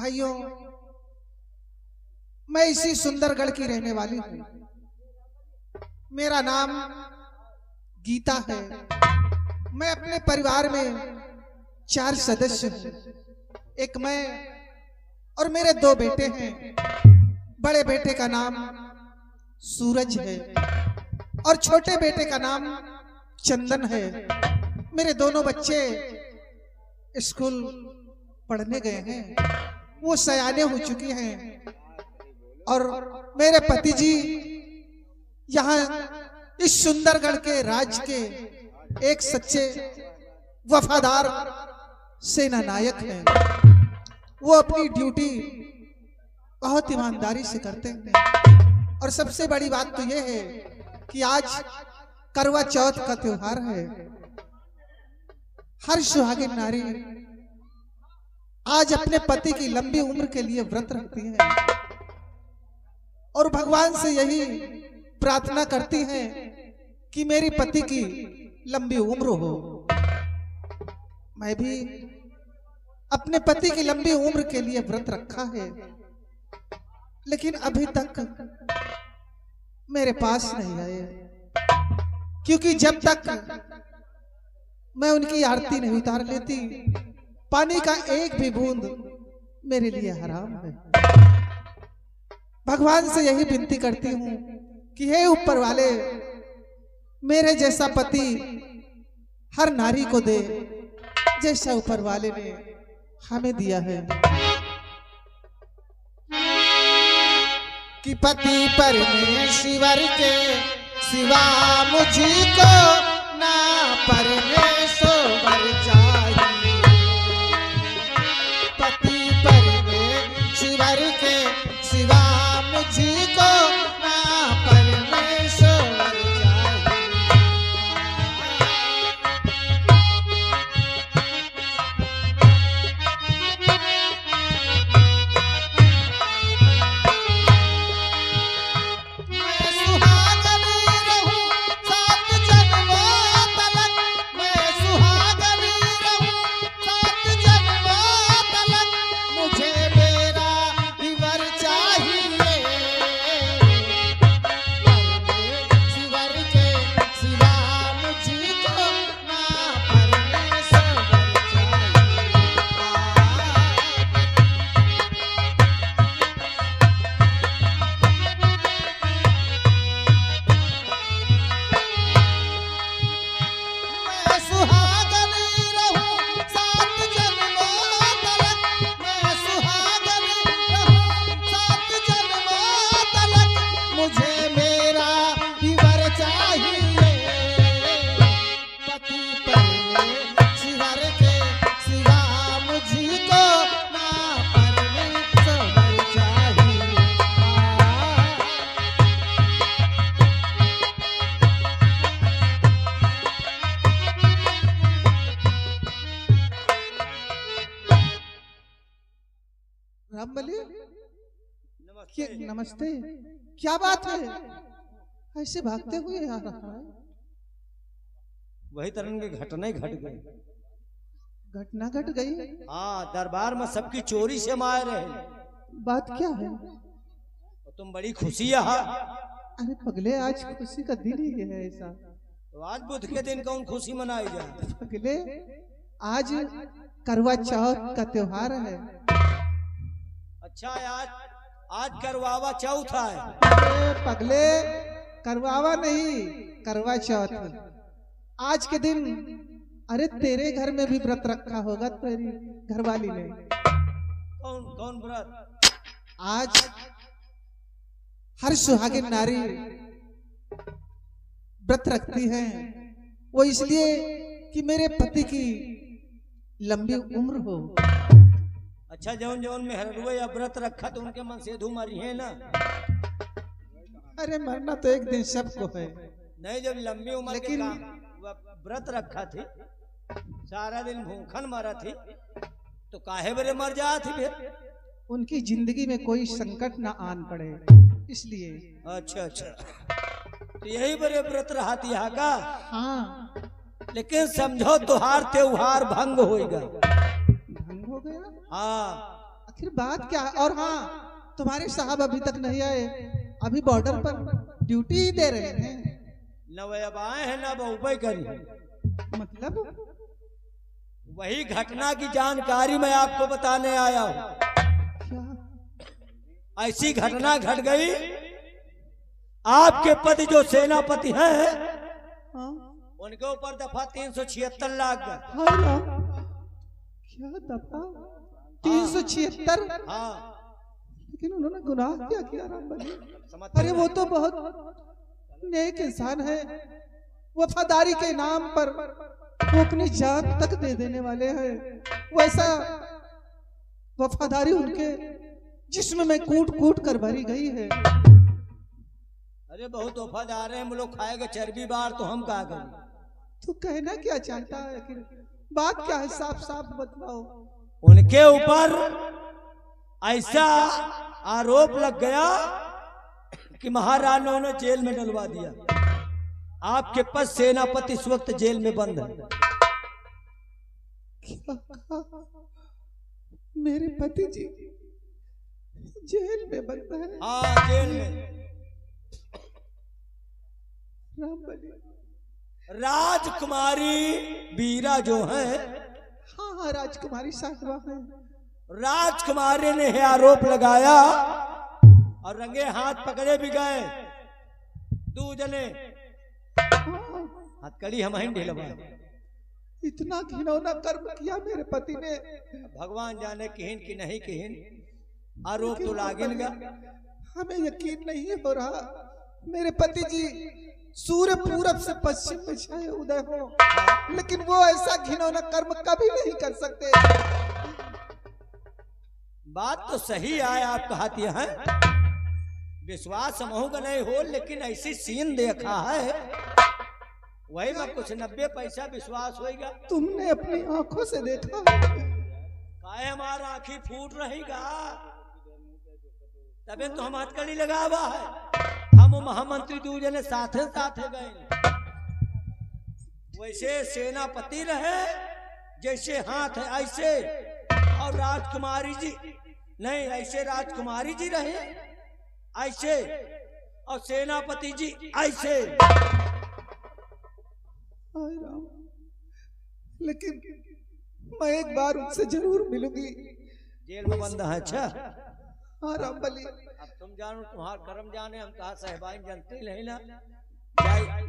भाइयों, मैं इसी सुंदरगढ़ की रहने वाली हूँ। मेरा नाम गीता है। मैं अपने परिवार में 4 सदस्य हूँ। एक मैं और मेरे 2 बेटे हैं। बड़े बेटे का नाम सूरज है और छोटे बेटे का नाम चंदन है। मेरे दोनों बच्चे स्कूल पढ़ने गए हैं, वो सयाने हो चुकी हैं और मेरे पति जी यहाँ इस सुंदरगढ़ के राज्य के एक सच्चे वफादार सेना नायक हैं। वो अपनी ड्यूटी बहुत ईमानदारी से करते हैं और सबसे बड़ी बात तो ये है कि आज करवा चौथ का त्योहार है। हर सुहागिन नारी आज अपने पति की लंबी उम्र के लिए व्रत रखती है और भगवान से यही प्रार्थना करती है कि मेरी पति की लंबी उम्र हो। मैं भी अपने पति की लंबी उम्र के लिए व्रत रखा है, लेकिन अभी तक मेरे पास नहीं आए, क्योंकि जब तक मैं उनकी आरती नहीं उतार लेती, पानी का एक भी बूंद मेरे लिए हराम है। भगवान से यही विनती करती हूँ कि हे ऊपर वाले, मेरे जैसा पति हर नारी को दे जैसा ऊपर वाले ने हमें दिया है। कि पति परमेश्वर के सिवा मुझको ना परमेश्वर चाहिए। पति परमेश्वर के सिवा मुझको ना परमेश्वर चाहिए। मैं सुहागन रहूं 7 जन्मों तलक, मैं सुहागन रहूं 7 जन्मों तलक, मुझे मेरा ही वर चाहिए। परमेश्वर के सिवा मुझको ना परमेश्वर चाहिए। मैं सुहागन रहूं 7 जन्मों तलक, मैं सुहागन रहूं 7 जन्मों तलक, मुझे मेरा ही वर चाहिए। पति परमेश्वर के सिवा मुझको ना परमेश्वर चाहिए। रामबली, नमस्ते। क्या बात है, ऐसे भागते हुए आ रहा है? वही तरह की घटना ही घट गई। घटना घट गई? हाँ, दरबार में सबकी चोरी से मार रहे। बात क्या है? और तुम बड़ी खुशी है। अरे पगले, आज खुशी का दिन ही है ऐसा। तो आज बुध के दिन कौन खुशी मनाई जाए? पगले, आज करवा चौथ का त्योहार है। अच्छा, आज करवावा चौथ है। अरे पगले, करवावा नहीं, करवा चौथ। आज के दिन, अरे तेरे घर में भी व्रत रखा होगा तेरी घरवाली ने। कौन कौन व्रत? आज हर सुहागिन नारी व्रत रखती है, वो इसलिए कि मेरे पति की लंबी उम्र हो। अच्छा, जौन जौन में हरडुए या व्रत रखा तो उनके मन से धूमारी है ना। अरे मरना तो एक दिन सबको है, नहीं जब लंबी उम्र लेकिन के व्रत रखा थी, सारा दिन भूखन मरा थी, तो काहे बरे मर जा थी फिर? उनकी जिंदगी में कोई संकट ना आन पड़े, इसलिए। अच्छा अच्छा, तो यही बड़े व्रत रहा था का। हाँ, लेकिन समझो तुहार त्योहार भंग होएगा। भंग हो गया? हाँ, आखिर बात क्या है? और हाँ, तुम्हारे साहब अभी तक नहीं आए, अभी बॉर्डर पर ड्यूटी दे रहे हैं। न वे अब आए हैं न बहुबई करी। मतलब वही घटना की जानकारी मैं आपको बताने आया हूँ। क्या? ऐसी घटना घट गई, आपके पति जो सेनापति हैं, हाँ? उनके ऊपर दफा 376 लाग गया। क्या दफा 376? हाँ, लेकिन उन्होंने गुनाह क्या किया राम बली? समझते अरे वो तो बहुत नेक इंसान है, वफादारी के नाम पर वो अपनी जान तक दे देने वाले हैं। वैसा वफादारी उनके जिस्म में कूट कूट कर भरी गई है। अरे बहुत वफादार है, हम लोग खाएगा चर्बी बार तो हम कहा गए। तो कहना क्या चाहता है आखिर? बात क्या है? साफ साफ बतलाओ। उनके ऊपर ऐसा आरोप लग गया कि महाराणा ने जेल में डलवा दिया। आपके पास सेनापति इस वक्त जेल में बंद है। मेरे पति जी जेल में बंद है? हाँ, जेल में। राम बली, राजकुमारी बीरा जो है, हाँ हाँ, राजकुमारी साहिबा है। राजकुमारी ने आरोप लगाया और रंगे हाथ पकड़े भी गए। 2 जने हथकड़ी हम ही ढिलवा। इतना घिनौना कर्म किया मेरे पति ने। भगवान जाने किहिन की नहीं किहिन, आरोप तो लागेगा। हमें यकीन नहीं हो रहा मेरे पति जी सूर्य पूरब से पश्चिम में छाए उदय हो, लेकिन वो ऐसा घिनौना कर्म कभी नहीं कर सकते। बात तो सही है, आप कहती हैं, विश्वास हमहू का नहीं हो, लेकिन ऐसी सीन देखा है वही में कुछ 90 पैसा विश्वास होएगा। तुमने अपनी आंखों से देखा? काहे हमारा आंखी फूट रहेगा, तबे तो हम हथकड़ी लगावा है। हम महामंत्री 2 जने साथे साथे गए। वैसे सेनापति रहे जैसे हाथ है ऐसे, और राजकुमारी जी नहीं, ऐसे राजकुमारी जी रहे ऐसे, और सेनापति जी ऐसे। हाय राम, लेकिन मैं एक बार उनसे जरूर मिलूंगी। जेल में बंद है? अच्छा, हाँ राम बली। अब तुम जानो, तुम्हारा कर्म जाने, हम कहा साहिबाइन जानते नहीं ना।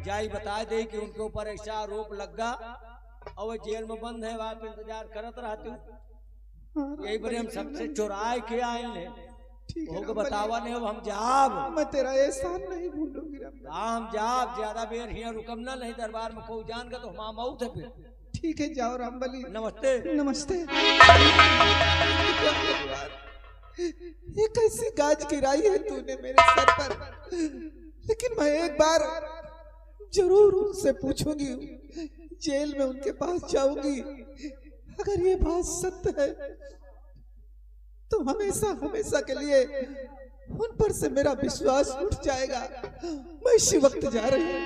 जाई बता दे कि उनके ऊपर ऐसा आरोप लगा और वो जेल में बंद है, आप इंतजार करत रहते हो। यही बड़े हम सबसे चुराए के आए हैं, हो बतावा नहीं हो। हम जाब, मैं तेरा एहसान नहीं भूलूंगी। हम जाब, ज्यादा बेर हिया रुकम ना, नहीं दरबार में कोई जान का तो हम मौत है फिर। ठीक है, जाओ राम बली। नमस्ते। नमस्ते। ये कैसी गाज गिराई है तूने मेरे सर पर, लेकिन मैं एक बार जरूर उनसे पूछूंगी, जेल में उनके पास जाऊंगी। अगर ये बात सत्य है तो हमेशा हमेशा के लिए उन पर से मेरा विश्वास उठ जाएगा। मैं इसी वक्त जा रही हूँ।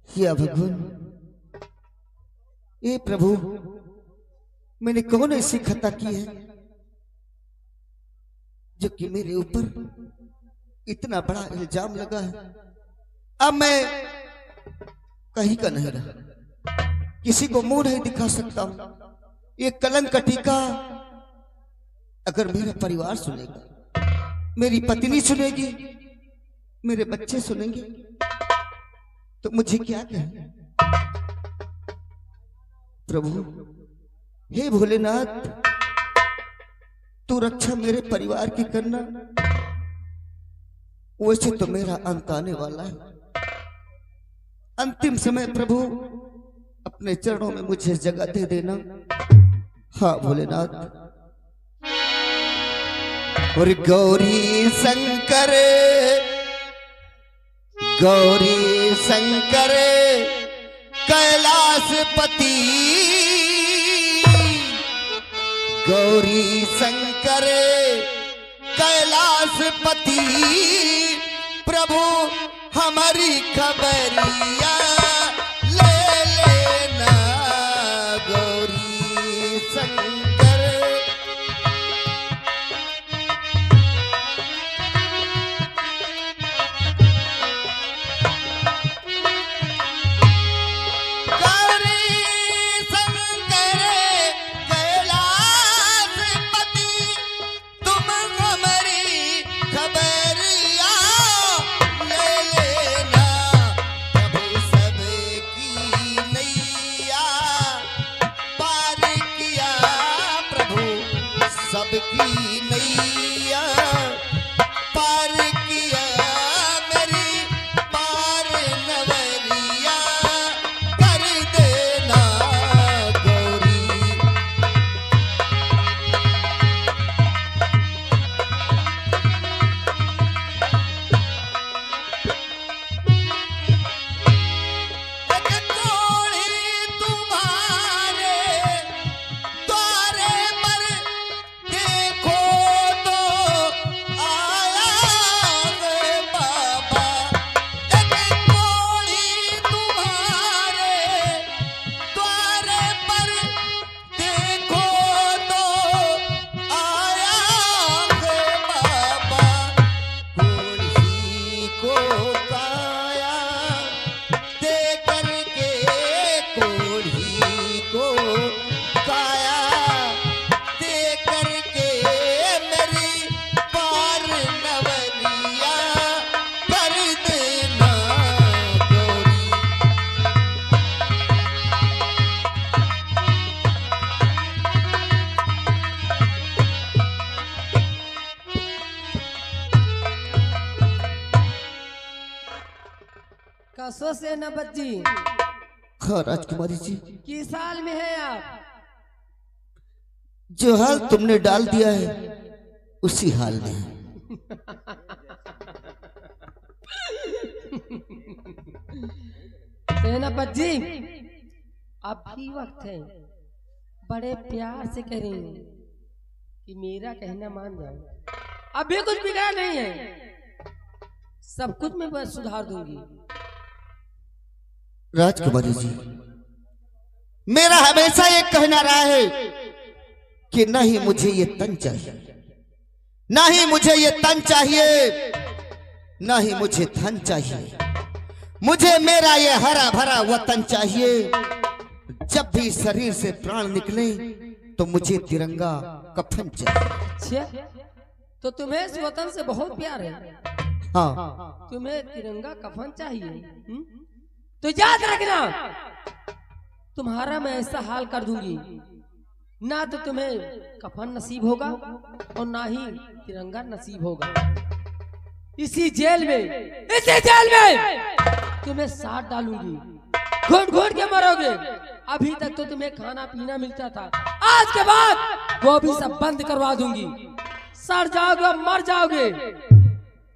या भगवान, ये प्रभु, मैंने कौन ऐसी खता की है जो कि मेरे ऊपर इतना बड़ा इल्जाम लगा है। अब मैं कहीं का नहीं रहा, किसी को मुंह नहीं दिखा सकता हूं। ये कलंक का टीका अगर मेरा परिवार सुनेगा, मेरी पत्नी सुनेगी, मेरे बच्चे सुनेंगे, तो मुझे क्या कहें? प्रभु हे भोलेनाथ, तू रक्षा मेरे परिवार की करना। वैसे तो मेरा अंत आने वाला है। अंतिम समय प्रभु अपने चरणों में मुझे जगह दे देना। हाँ भोलेनाथ। और गौरी शंकर, गौरी शंकर कैलाशपति, गौरी शंकर कैलाशपति, प्रभु हमारी खबरिया ले लेना। गौरी शंकर, सबकी नैया पार किया, मेरी पार नवरिया कर देना। गौरी एक कोड़ी तुम्हारे द्वारे पर देखो तो आया रे बाबा। एक कोड़ी तुम्हारे द्वारे पर देखो तो आया रे बाबा। कोढ़ी को काया दे करके, कोढ़ी को काया दे करके, मेरी पार नवरिया कर देना। गौरी कसो से नबत जी, हाँ राजकुमारी जी, किस साल में है आप? जो हाल तुमने डाल दिया है उसी हाल में है। सेनापति जी, अब भी वक्त है, बड़े प्यार से कह रही हूँ कि मेरा कहना मान जाओ। अभी कुछ बिगड़ा नहीं है, सब कुछ मैं बस सुधार दूंगी। राजकुमारी जी, मेरा हमेशा ये कहना रहा है कि नहीं मुझे ये तन चाहिए, नहीं मुझे ये तन चाहिए, नहीं मुझे धन चाहिए। मुझे मेरा ये हरा भरा वतन चाहिए। जब भी शरीर से प्राण निकले तो मुझे तिरंगा कफन चाहिए। अच्छा, तो तुम्हें इस वतन से बहुत प्यार है? हाँ, तुम्हें तिरंगा कफन चाहिए? तो याद रखना, तुम्हारा मैं ऐसा हाल कर दूंगी, ना तो तुम्हें कफन नसीब होगा और ना ही तिरंगा नसीब होगा। इसी जेल में तुम्हें साथ डालूंगी, घुट घुट के मरोगे। अभी तक तो तुम्हें खाना पीना मिलता था, आज के बाद वो भी सब बंद करवा दूंगी। सड़ जाओगे, मर जाओगे,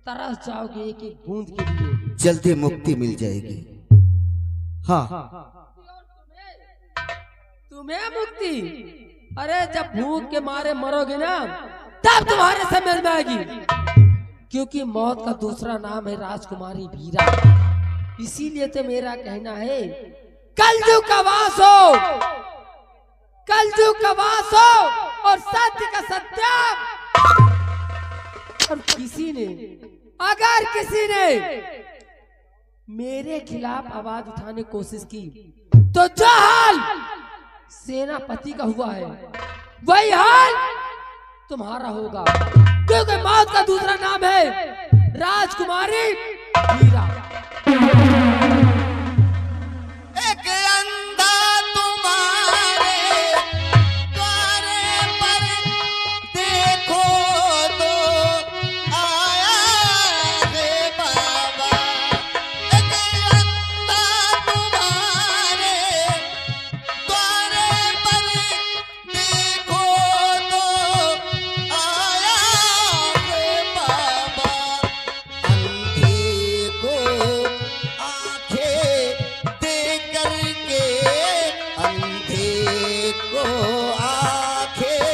तरस जाओगे एक एक बूंद के लिए। जल्दी मुक्ति मिल जाएगी। हाँ, तुम्हें मुक्ति? अरे जब भूख के मारे मरोगे ना, तब तुम्हारे समझ में आएगी, क्योंकि मौत का दूसरा नाम है राजकुमारी वीरा। इसीलिए तो मेरा कहना है, कलयुग का वास हो, कलयुग का वास हो और सत्य का सत्य और अगर किसी ने मेरे खिलाफ आवाज उठाने की कोशिश की तो जो हाल सेनापति का हुआ है वही हाल तुम्हारा होगा, क्योंकि मौत का दूसरा नाम है राजकुमारी मीरा। एक अंधा तुम्हारे द्वारे पर देखो तो आया रे बाबा। एक अंधा तुम्हारे द्वारे पर देखो तो आया रे बाबा। अंधे को आंखें दे करके, अंधे को आंखें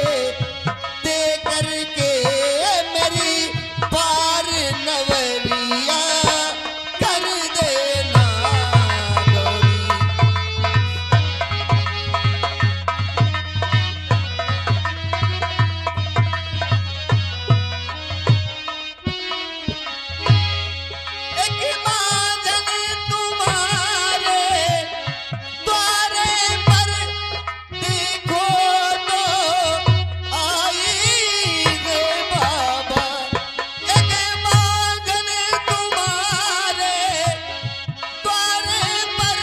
दे करके मेरी पार नवरिया कर देना गौरी। एक बांझन तुम्हारे द्वारे पर देखो तो आई रे बाबा। एक बांझन तुम्हारे द्वारे पर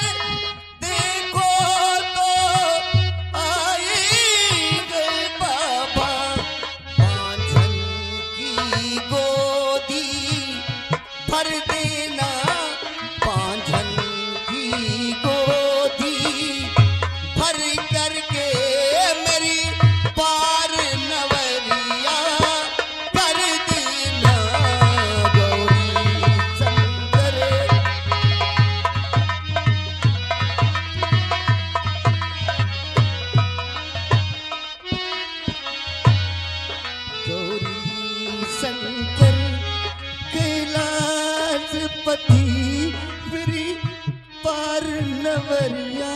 देखो तो आई रे बाबा। बांझन की गोदी भर देना, बांझन की गोदी भर करके मेरी पार नवरिया कर देना गौरी शंकर। गौरी शंकर कैलाशपति मेरी पार नवरिया।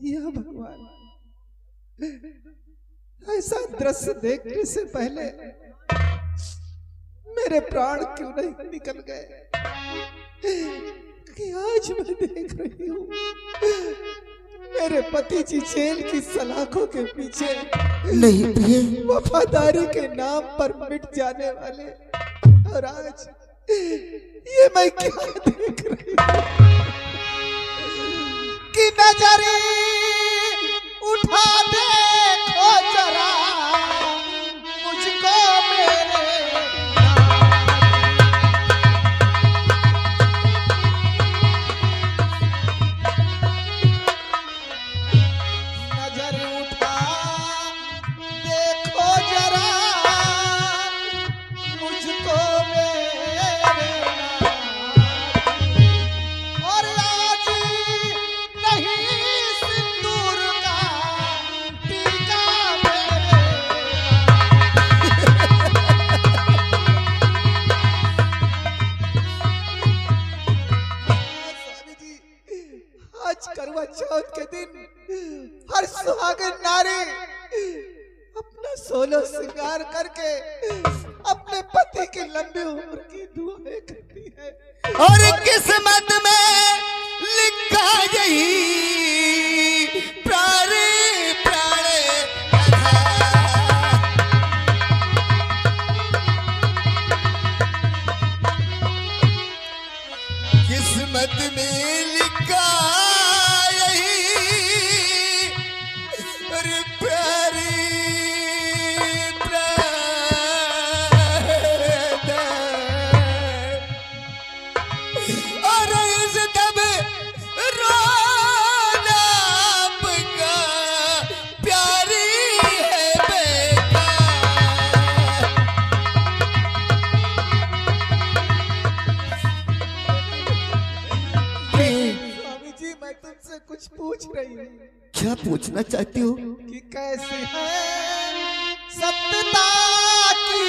या भगवान, ऐसा दृश्य देखने से पहले मेरे प्राण क्यों नहीं निकल गए कि आज मैं देख रही हूँ मेरे पति जी जेल की सलाखों के पीछे नहीं प्रिय, वफादारी के नाम पर मिट जाने वाले, और आज ये मैं क्या देख रही हूँ कि नजरे उठा देखो जरा मुझको मेरे नजर उठा देखो जरा मुझको मेरे और आज नहीं सिंदूर का टीका मेरे स्वामी जी, आज करवा चौथ के दिन हर सुहागन नारी अपना सोलो श्रृंगार करके अपने पति की लंबी उम्र की दुआएं करती है। और किस्मत में लिखा यही प्राणे प्राणे किस्मत में लिखा यही अरे प्यारी और इस दब रोना आपका प्यारी है बेटा। स्वामी जी, मैं तुमसे कुछ पूछ रही हूँ क्या पूछना चाहती हो? कि कैसी है सत्यता की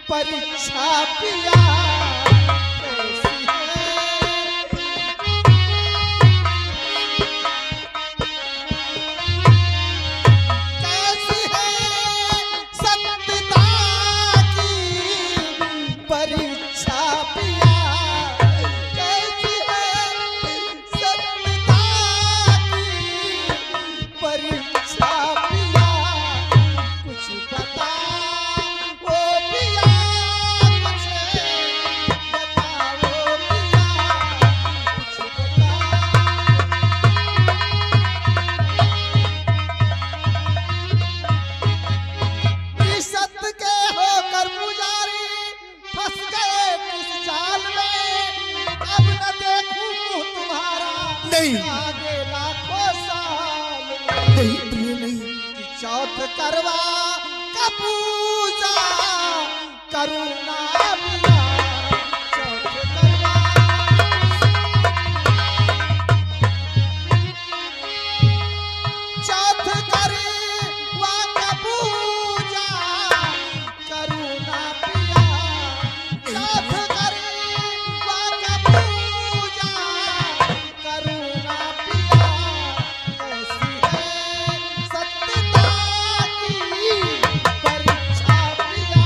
परीक्षा पिया, कैसी है नहीं प्रिय नहीं। कि चौथ करवा का पूजा करुणा पिया, चौथ करवा चौथ करवा का पूजा करुणा पिया, चौथ करवा का पूजा करुणा पिया। कैसी है सत्यता की परीक्षा पिया,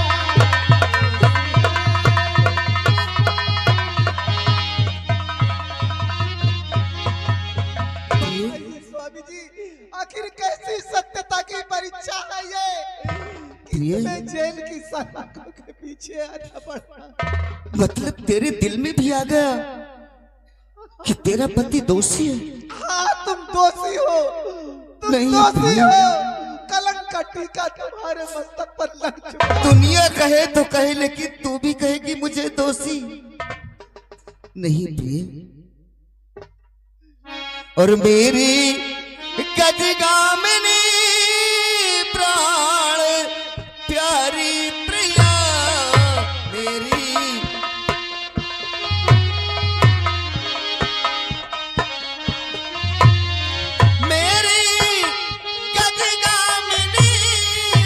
स्वामी जी आखिर कैसी सत्यता की परीक्षा है ये कि तुम्हें जेल की सलाखों के पीछे आना पड़ा। मतलब तेरे दिल में भी आ गया कि तेरा पति दोषी है? हाँ तुम दोषी हो, तुम नहीं दोषी भैया। हो। कलंक का टीका तुम्हारे मस्तक पर लग चुका। दुनिया कहे तो कहे, लेकिन तू भी कहे कि मुझे दोषी नहीं प्रिय। और मेरी गजगामिनी प्राण प्यारी प्रिया, मेरी मेरी गजगामिनी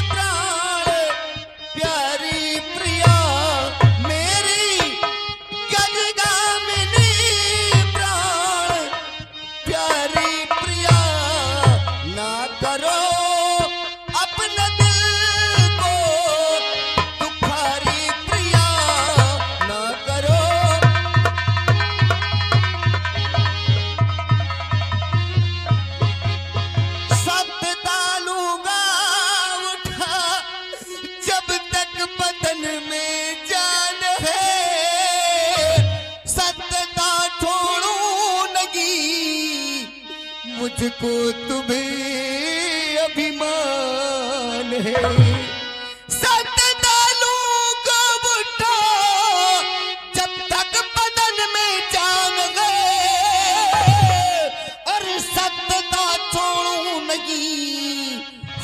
प्राण प्यारी प्रिया, मेरी गजगामिनी प्राण प्यारी प्रिया। ना करो अपने दिल को दुखारी प्रिया, ना करो। सत्यता लूंगा उठा जब तक बदन में जान है, सत्यता छोड़ू नहीं मुझको तुम्हें अभिमान है। सत्यता लूंगा उठा जब तक बदन में जान है, और सत्यता छोड़ू नहीं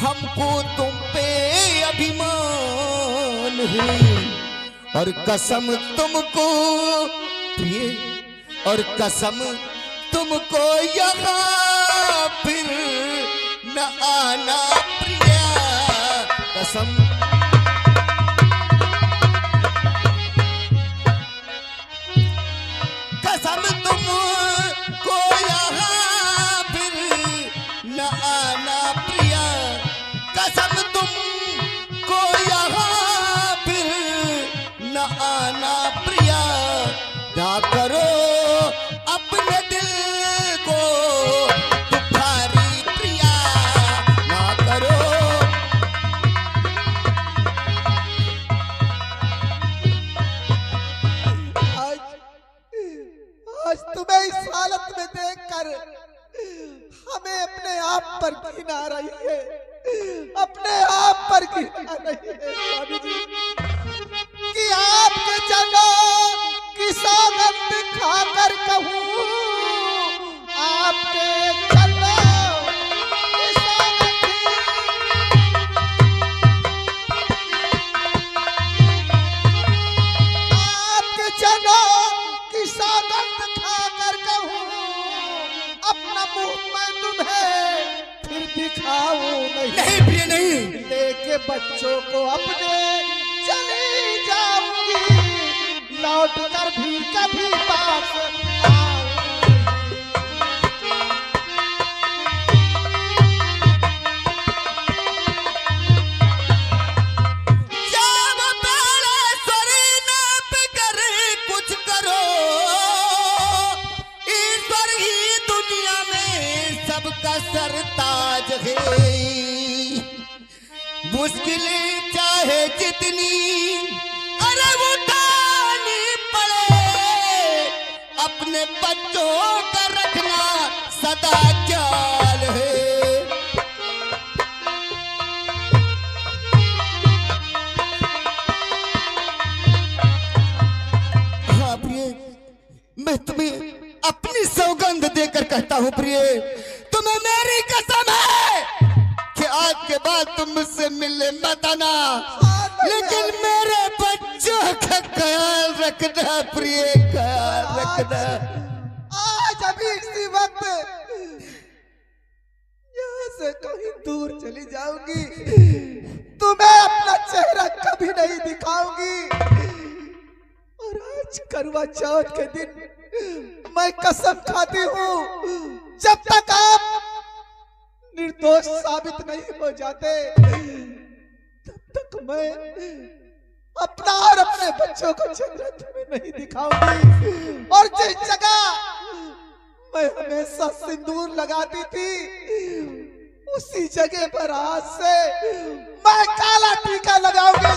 हमको तुम पे अभिमान है। और कसम तुमको प्रिय, और कसम तुमको यहाँ फिर न आना प्रिया, कसम। कसम तुमको यहाँ फिर न आना प्रिया, कसम तुमको यहाँ फिर न आना प्रिया। क्या करो अपने दिल को दुखारी प्रिया, ना करो। आज तुम्हें इस हालत में देखकर हमें अपने आप पर घिन आ रही है, अपने आप पर घिन आ रही है स्वामी जी, कि आपके चरणों की सौगंध खाकर कहूँ, आपके चरणों की सौगंध, आपके चरणों की सौगंध खाकर कहूँ, अपना मुंह मैं तुम्हें फिर दिखाऊं नहीं। नहीं प्रिय नहीं। लेके बच्चों को अपने चली जाऊंगी, लौट कर भी कभी पास आऊंगी। जब पहले सरी नाप कर कुछ करो, ईश्वर ही दुनिया में सबका सरताज है। मुश्किलें चाहे जितनी अरे उठानी पड़े, अपने बच्चों का रखना सदा ख्याल है। हाँ प्रिय, मैं तुम्हें अपनी सौगंध देकर कहता हूँ प्रिय, तुम्हें मेरी कसम है के बाद तुम मुझसे मिलने मत आना, लेकिन मेरे बच्चों का ख्याल रखना प्रिय, ख्याल रखना। आज अभी इसी वक्त यहाँ से कहीं दूर चली जाऊंगी, तुम्हें अपना चेहरा कभी नहीं दिखाऊंगी। और आज करवा चौथ के दिन मैं कसम खाती हूँ, जब तक आप निर्दोष साबित नहीं हो जाते तब तक मैं अपना और अपने बच्चों को चेहरा तुम्हें नहीं दिखाऊंगी। और जिस जगह मैं हमेशा सिंदूर लगाती थी, उसी जगह पर आज से मैं काला टीका लगाऊंगी।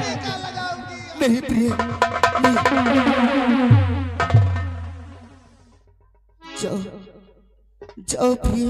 टीका लगाऊंगी। नहीं प्रिय, जाओ जाओ प्रिय।